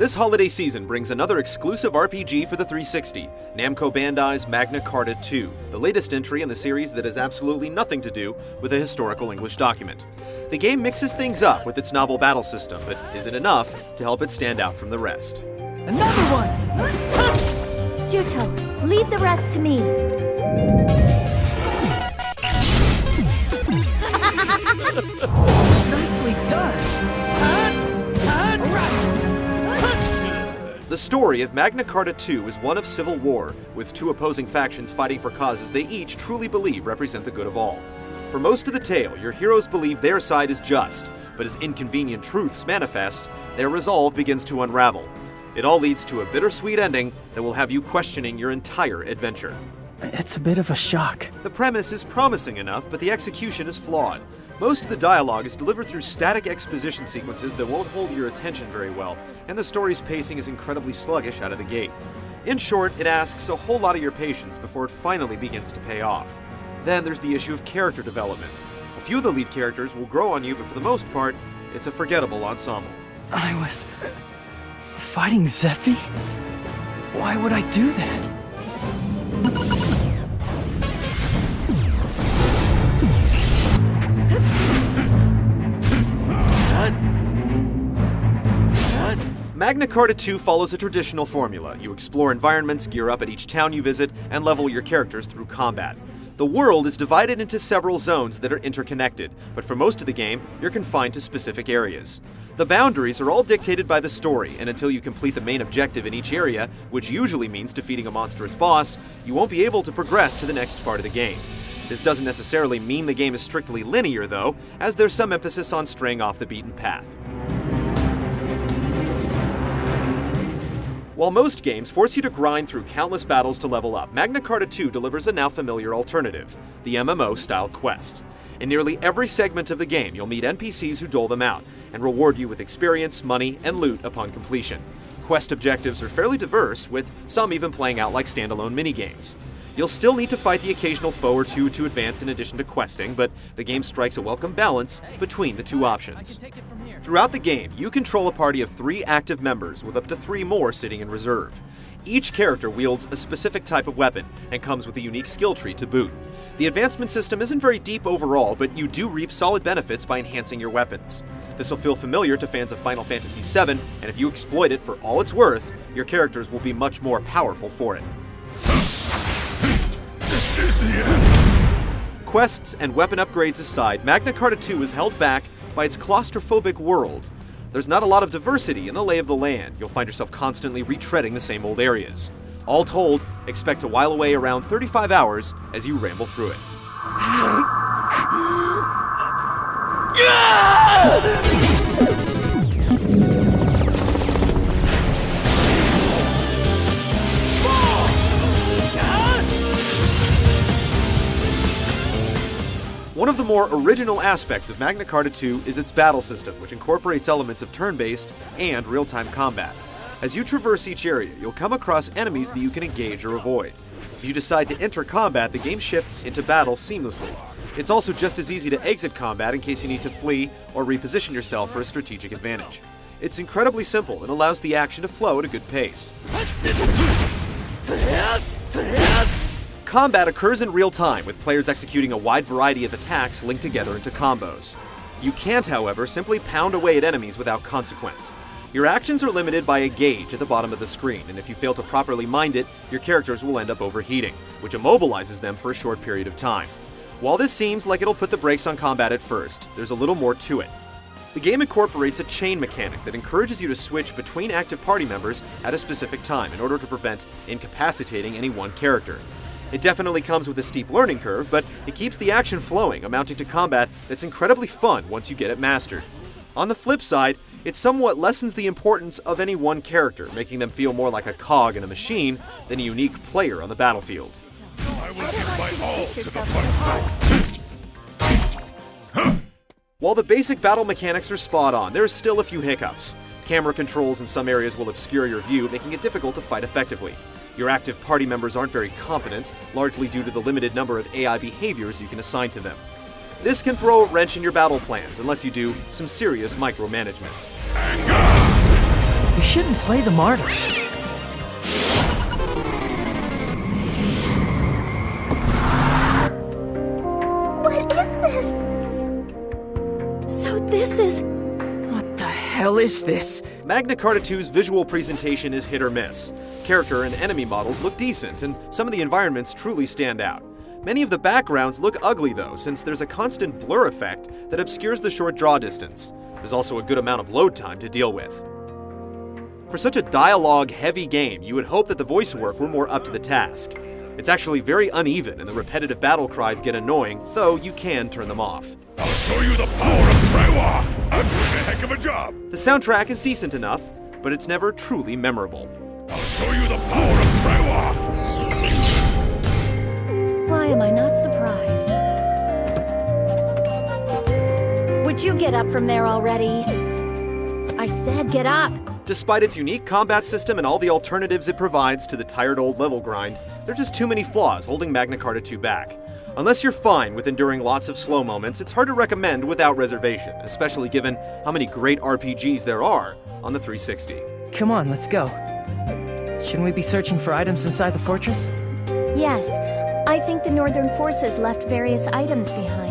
This holiday season brings another exclusive RPG for the 360, Namco Bandai's Magnacarta 2, the latest entry in the series that has absolutely nothing to do with a historical English document. The game mixes things up with its novel battle system, but isn't enough to help it stand out from the rest. Another one! Juto, leave the rest to me. Nicely done! The story of Magnacarta 2 is one of civil war, with two opposing factions fighting for causes they each truly believe represent the good of all. For most of the tale, your heroes believe their side is just, but as inconvenient truths manifest, their resolve begins to unravel. It all leads to a bittersweet ending that will have you questioning your entire adventure. It's a bit of a shock. The premise is promising enough, but the execution is flawed. Most of the dialogue is delivered through static exposition sequences that won't hold your attention very well, and the story's pacing is incredibly sluggish out of the gate. In short, it asks a whole lot of your patience before it finally begins to pay off. Then there's the issue of character development. A few of the lead characters will grow on you, but for the most part, it's a forgettable ensemble. I was fighting Zephy? Why would I do that? Magnacarta 2 follows a traditional formula. You explore environments, gear up at each town you visit, and level your characters through combat. The world is divided into several zones that are interconnected, but for most of the game, you're confined to specific areas. The boundaries are all dictated by the story, and until you complete the main objective in each area, which usually means defeating a monstrous boss, you won't be able to progress to the next part of the game. This doesn't necessarily mean the game is strictly linear, though, as there's some emphasis on straying off the beaten path. While most games force you to grind through countless battles to level up, Magnacarta 2 delivers a now familiar alternative, the MMO-style quest. In nearly every segment of the game, you'll meet NPCs who dole them out, and reward you with experience, money, and loot upon completion. Quest objectives are fairly diverse, with some even playing out like standalone minigames. You'll still need to fight the occasional foe or two to advance in addition to questing, but the game strikes a welcome balance between the two options. Throughout the game, you control a party of 3 active members, with up to 3 more sitting in reserve. Each character wields a specific type of weapon, and comes with a unique skill tree to boot. The advancement system isn't very deep overall, but you do reap solid benefits by enhancing your weapons. This will feel familiar to fans of Final Fantasy VII, and if you exploit it for all it's worth, your characters will be much more powerful for it. Quests and weapon upgrades aside, Magnacarta 2 is held back by its claustrophobic world. There's not a lot of diversity in the lay of the land. You'll find yourself constantly retreading the same old areas. All told, expect to while away around 35 hours as you ramble through it. One of the more original aspects of Magnacarta 2 is its battle system, which incorporates elements of turn-based and real-time combat. As you traverse each area, you'll come across enemies that you can engage or avoid. If you decide to enter combat, the game shifts into battle seamlessly. It's also just as easy to exit combat in case you need to flee or reposition yourself for a strategic advantage. It's incredibly simple and allows the action to flow at a good pace. Combat occurs in real time, with players executing a wide variety of attacks linked together into combos. You can't, however, simply pound away at enemies without consequence. Your actions are limited by a gauge at the bottom of the screen, and if you fail to properly mind it, your characters will end up overheating, which immobilizes them for a short period of time. While this seems like it'll put the brakes on combat at first, there's a little more to it. The game incorporates a chain mechanic that encourages you to switch between active party members at a specific time in order to prevent incapacitating any one character. It definitely comes with a steep learning curve, but it keeps the action flowing, amounting to combat that's incredibly fun once you get it mastered. On the flip side, it somewhat lessens the importance of any one character, making them feel more like a cog in a machine than a unique player on the battlefield. I will give my all to the fight. While the basic battle mechanics are spot on, there are still a few hiccups. Camera controls in some areas will obscure your view, making it difficult to fight effectively. Your active party members aren't very competent, largely due to the limited number of AI behaviors you can assign to them. This can throw a wrench in your battle plans, unless you do some serious micromanagement. You shouldn't play the martyr. What is this? So this is... What the hell is this? Magnacarta 2's visual presentation is hit or miss. Character and enemy models look decent, and some of the environments truly stand out. Many of the backgrounds look ugly though, since there's a constant blur effect that obscures the short draw distance. There's also a good amount of load time to deal with. For such a dialogue-heavy game, you would hope that the voice work were more up to the task. It's actually very uneven, and the repetitive battle cries get annoying, though you can turn them off. I'll show you the power of Trewa! I'm doing a heck of a job! The soundtrack is decent enough, but it's never truly memorable. I'll show you the power of Trewa! Why am I not surprised? Would you get up from there already? I said get up! Despite its unique combat system and all the alternatives it provides to the tired old level grind, there are just too many flaws holding Magnacarta 2 back. Unless you're fine with enduring lots of slow moments, it's hard to recommend without reservation, especially given how many great RPGs there are on the 360. Come on, let's go. Shouldn't we be searching for items inside the fortress? Yes, I think the Northern forces left various items behind.